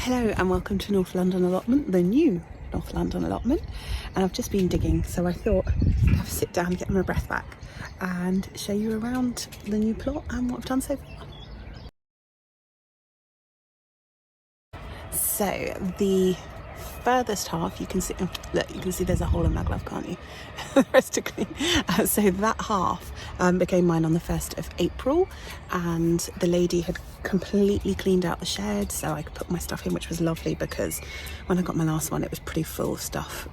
Hello and welcome to North London allotment, the new North London allotment, and I've just been digging, so I thought I'd have a sit down, get my breath back and show you around the new plot and what I've done so far. So the furthest half, you can see, look, you can see there's a hole in my glove, can't you? The rest are clean. So that half became mine on the 1st of April, and the lady had completely cleaned out the shed so I could put my stuff in, which was lovely because when I got my last one it was pretty full of stuff,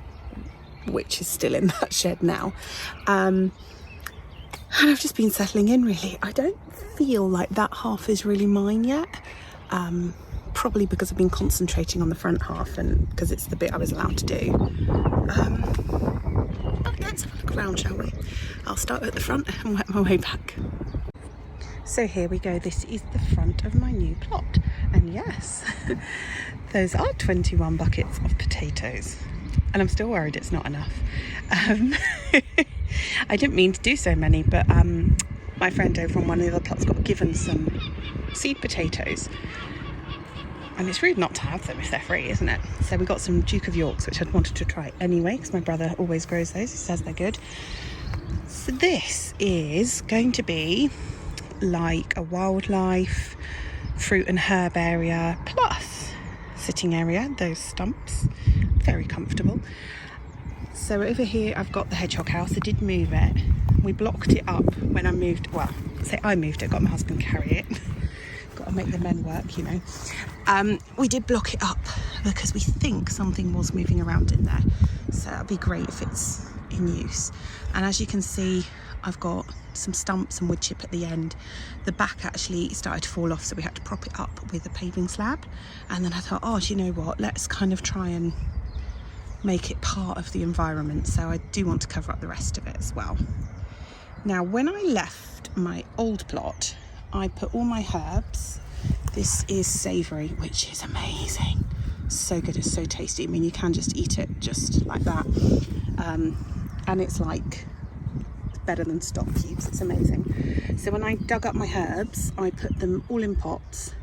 which is still in that shed now. And I've just been settling in really. I don't feel like that half is really mine yet. Probably because I've been concentrating on the front half and because it's the bit I was allowed to do. But let's have a look around, shall we? I'll start at the front and work my way back. So here we go, this is the front of my new plot, and yes, those are 21 buckets of potatoes, and I'm still worried it's not enough. I didn't mean to do so many, but my friend over on one of the other plots got given some seed potatoes. And it's rude not to have them if they're free, isn't it? So we got some Duke of Yorks, which I'd wanted to try anyway, because my brother always grows those. He says they're good. So this is going to be like a wildlife, fruit and herb area, plus sitting area, those stumps. Very comfortable. So over here, I've got the hedgehog house. I did move it. We blocked it up when I moved. Well, say I moved it, got my husband carry it. Got to make the men work, you know. We did block it up because we think something was moving around in there, so that'd be great if it's in use. And as you can see, I've got some stumps and wood chip at the end. The back actually started to fall off, so we had to prop it up with a paving slab. And then I thought, oh, do you know what, let's kind of try and make it part of the environment, so I do want to cover up the rest of it as well. Now, when I left my old plot, I put all my herbs. This is savoury, which is amazing. So good, it's so tasty. I mean, you can just eat it just like that. And it's like better than stock cubes, it's amazing. So when I dug up my herbs, I put them all in pots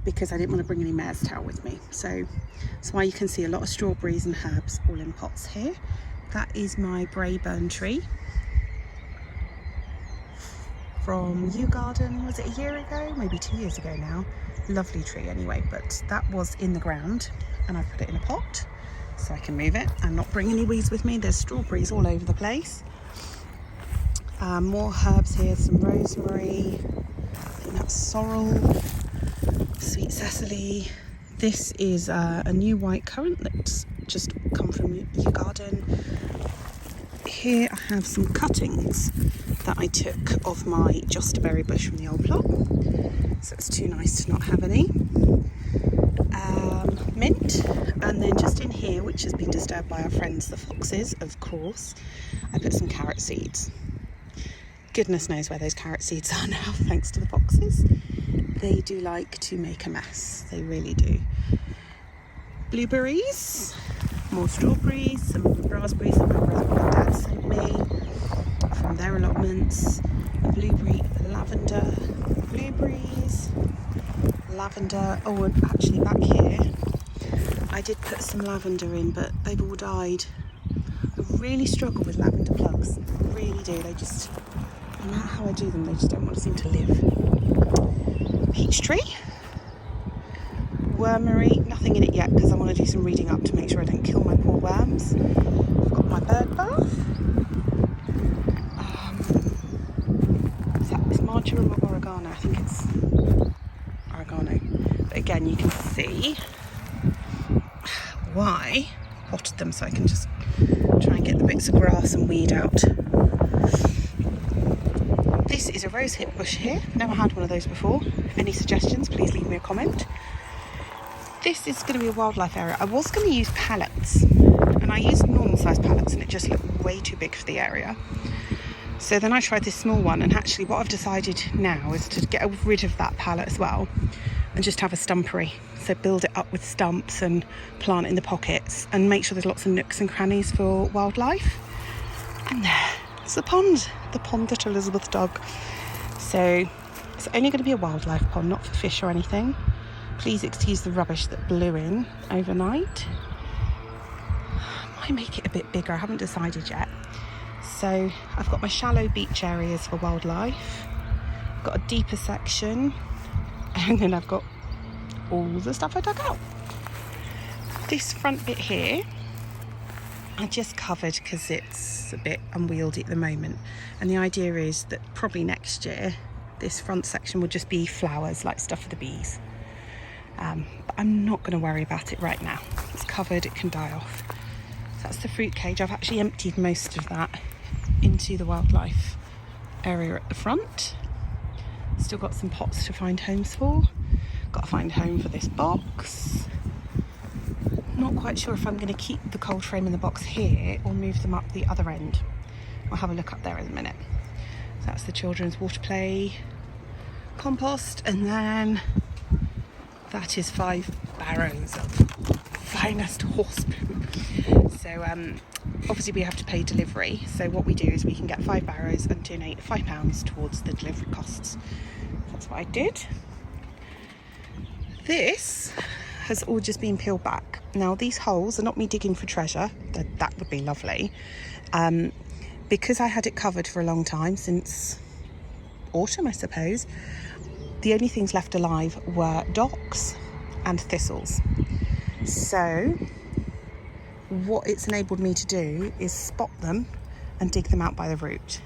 because I didn't want to bring any mare's tail with me. So that's why you can see a lot of strawberries and herbs all in pots here. That is my Brayburn tree from Yew Garden. Was it a year ago? Maybe 2 years ago now. Lovely tree anyway, but that was in the ground and I put it in a pot so I can move it and not bring any weeds with me. There's strawberries all over the place. More herbs here, some rosemary, I think that's sorrel, sweet cecily. This is a new white currant that's just come from Yew Garden. Here I have some cuttings that I took off my jostaberry bush from the old plot, so it's too nice to not have any. Mint, and then just in here, which has been disturbed by our friends the foxes, of course, I put some carrot seeds. Goodness knows where those carrot seeds are now, thanks to the foxes. They do like to make a mess, they really do. Blueberries, more strawberries, some raspberries that my brother and dad sent me from their allotments. Blueberry, lavender, blueberries, lavender. Oh, and actually back here I did put some lavender in, but they've all died. I really struggle with lavender plugs, I really do. They just, no matter how I do them, they just don't want to seem to live. Peach tree, wormery, nothing in it yet because I want to do some reading up to make sure I don't kill my poor worms. I've got my bird bath. Is marjoram or oregano? I think it's oregano. But again, you can see why I potted them, so I can just try and get the bits of grass and weed out. This is a rosehip bush here. Never had one of those before. Any suggestions, please leave me a comment. This is going to be a wildlife area. I was going to use pallets, and I used normal sized pallets and it just looked way too big for the area. So then I tried this small one, and actually what I've decided now is to get rid of that pallet as well and just have a stumpery. So build it up with stumps and plant in the pockets and make sure there's lots of nooks and crannies for wildlife. And there's the pond that Elizabeth dug. So it's only going to be a wildlife pond, not for fish or anything. Please excuse the rubbish that blew in overnight. Might make it a bit bigger, I haven't decided yet. So I've got my shallow beach areas for wildlife, I've got a deeper section, and then I've got all the stuff I dug out. This front bit here I just covered because it's a bit unwieldy at the moment, and the idea is that probably next year this front section will just be flowers, like stuff for the bees. But I'm not going to worry about it right now. It's covered, it can die off. So that's the fruit cage. I've actually emptied most of that into the wildlife area at the front. Still got some pots to find homes for. Got to find a home for this box. Not quite sure if I'm going to keep the cold frame in the box here or move them up the other end. I'll have a look up there in a minute. So that's the children's water play compost, and then that is 5 barrows of finest horse poo. So obviously we have to pay delivery, so what we do is we can get 5 barrows and donate £5 towards the delivery costs. That's what I did. This has all just been peeled back. Now these holes are not me digging for treasure, that would be lovely. Because I had it covered for a long time, since autumn I suppose, the only things left alive were docks and thistles. So what it's enabled me to do is spot them and dig them out by the root.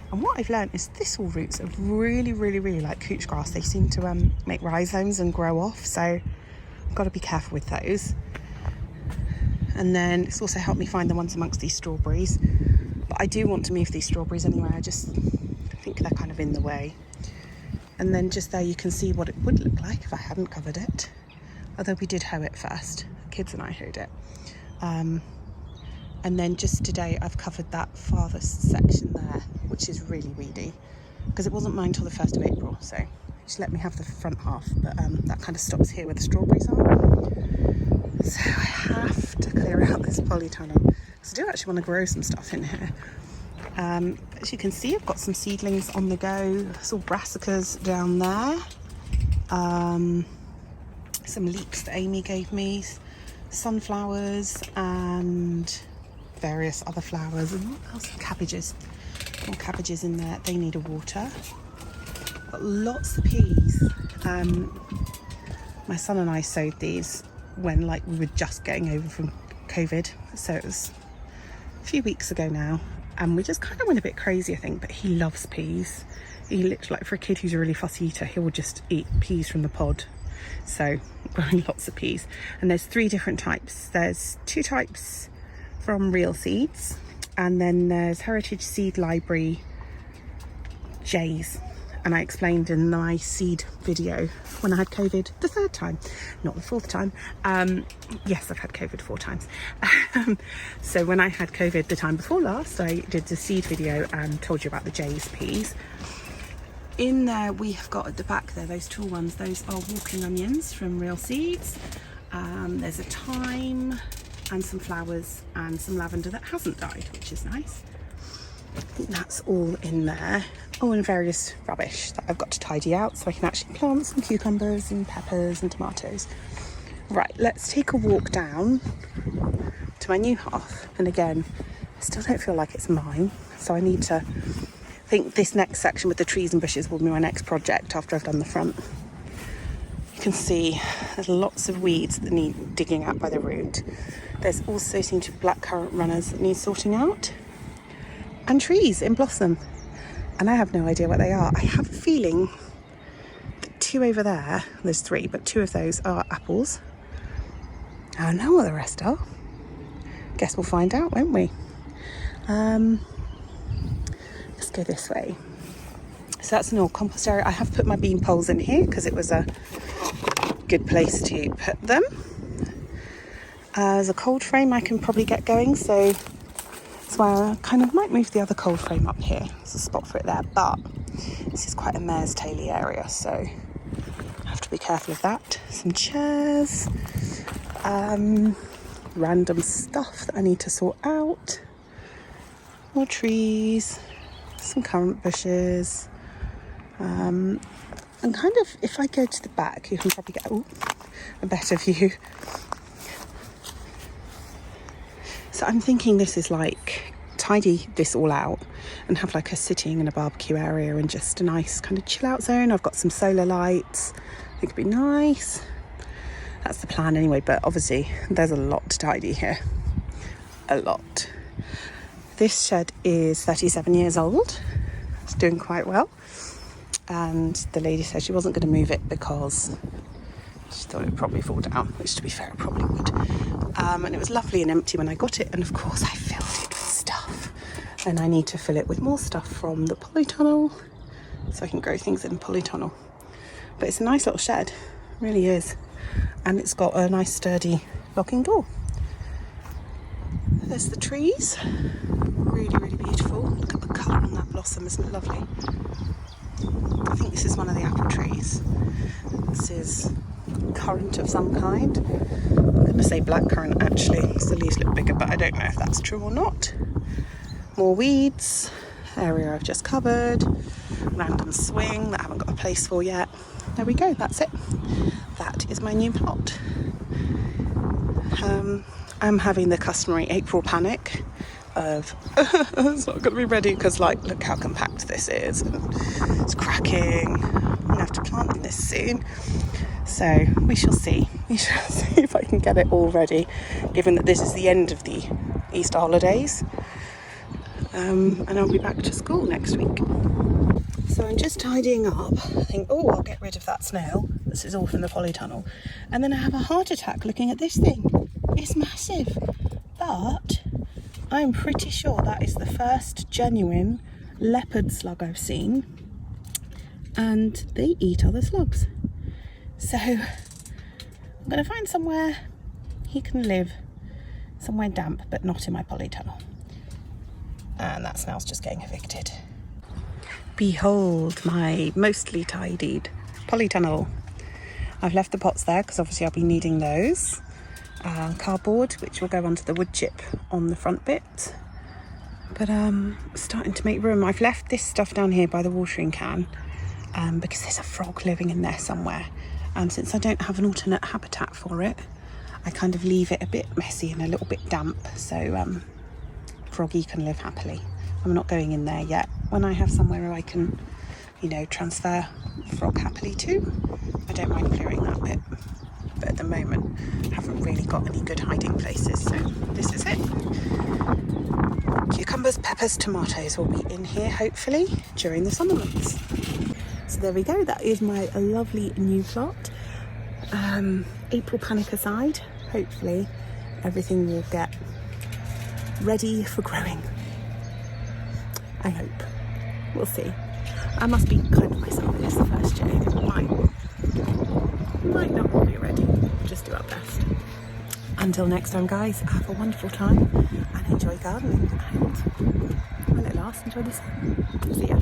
And what I've learned is thistle roots are really like couch grass. They seem to make rhizomes and grow off, so I've got to be careful with those. And then it's also helped me find the ones amongst these strawberries. But I do want to move these strawberries anyway. I just think they're kind of in the way. And then just there you can see what it would look like if I hadn't covered it. Although we did hoe it first. Kids and I hoed it. And then just today I've covered that farthest section there, which is really weedy, because it wasn't mine till the 1st of April, so just let me have the front half. But that kind of stops here where the strawberries are. So I have to clear out this polytunnel, because I do actually want to grow some stuff in here. As you can see, I've got some seedlings on the go. There's all brassicas down there. Some leeks that Amy gave me, sunflowers and various other flowers, and what else? Cabbages. More cabbages in there. They need a water. Got lots of peas. My son and I sowed these when we were just getting over from COVID, so it was a few weeks ago now, and we just kind of went a bit crazy, I think. But he loves peas. He literally, for a kid who's a really fussy eater, he will just eat peas from the pod. So growing lots of peas, and there's 3 different types. There's 2 types from Real Seeds, and then there's Heritage Seed Library Jays. And I explained in my seed video when I had COVID the 3rd time, not the 4th time. Yes, I've had COVID 4 times. So when I had COVID the time before last, I did the seed video and told you about the Jay's peas. In there we have got at the back there, those tall ones, those are walking onions from Real Seeds. There's a thyme and some flowers and some lavender that hasn't died, which is nice. I think that's all in there. Oh, and various rubbish that I've got to tidy out so I can actually plant some cucumbers and peppers and tomatoes. Right, let's take a walk down to my new hearth. And again, I still don't feel like it's mine, so I need to think this next section with the trees and bushes will be my next project after I've done the front. You can see there's lots of weeds that need digging out by the root. There's also seem to be blackcurrant runners that need sorting out, and trees in blossom, and I have no idea what they are. I have a feeling that 2 over there's 3, but 2 of those are apples. I don't know what the rest are. Guess we'll find out, won't we? Let's go this way. So that's an old compost area. I have put my bean poles in here because it was a good place to put them. There's a cold frame I can probably get going, so that's why I kind of might move the other cold frame up here. There's a spot for it there, but this is quite a mare's taily area, so I have to be careful of that. Some chairs, random stuff that I need to sort out, more trees, some currant bushes, and And kind of, if I go to the back, you can probably get a better view. So I'm thinking this is like, tidy this all out and have like a sitting and a barbecue area and just a nice kind of chill out zone. I've got some solar lights. I think it'd be nice. That's the plan anyway, but obviously there's a lot to tidy here. A lot. This shed is 37 years old. It's doing quite well. And the lady said she wasn't going to move it because she thought it would probably fall down, which to be fair, it probably would. And it was lovely and empty when I got it. And of course I filled it with stuff. And I need to fill it with more stuff from the polytunnel so I can grow things in the polytunnel. But it's a nice little shed, it really is. And it's got a nice sturdy locking door. There's the trees, really, really beautiful. Look at the colour on that blossom, isn't it lovely? I think this is one of the apple trees. This is currant of some kind. I'm going to say blackcurrant actually, because the leaves look bigger, but I don't know if that's true or not. More weeds, area I've just covered, random swing that I haven't got a place for yet. There we go, that's it. That is my new plot. I'm having the customary April panic of it's not going to be ready because like look how compact this is and it's cracking. I'm going to have to plant this soon. So we shall see. We shall see if I can get it all ready, given that this is the end of the Easter holidays. And I'll be back to school next week. So I'm just tidying up. I think, oh, I'll get rid of that snail. This is all from the polytunnel. And then I have a heart attack looking at this thing. It's massive. But I'm pretty sure that is the first genuine leopard slug I've seen. And they eat other slugs. So I'm going to find somewhere he can live. Somewhere damp, but not in my polytunnel. And that snail's just getting evicted. Behold my mostly tidied polytunnel. I've left the pots there because obviously I'll be needing those. Cardboard, which will go onto the wood chip on the front bit. But starting to make room. I've left this stuff down here by the watering can because there's a frog living in there somewhere. And since I don't have an alternate habitat for it, I kind of leave it a bit messy and a little bit damp. So Froggy can live happily. I'm not going in there yet. When I have somewhere I can, you know, transfer Frog happily to, I don't mind clearing that bit. But at the moment, I haven't really got any good hiding places, so this is it. Cucumbers, peppers, tomatoes will be in here, hopefully, during the summer months. So there we go, that is my lovely new plot. April panic aside, hopefully everything will get ready for growing. I hope. We'll see. I must be kind of myself. It's the first day. Might not all be ready. Just do our best. Until next time, guys, have a wonderful time and enjoy gardening. And while it lasts, enjoy the sun. See ya.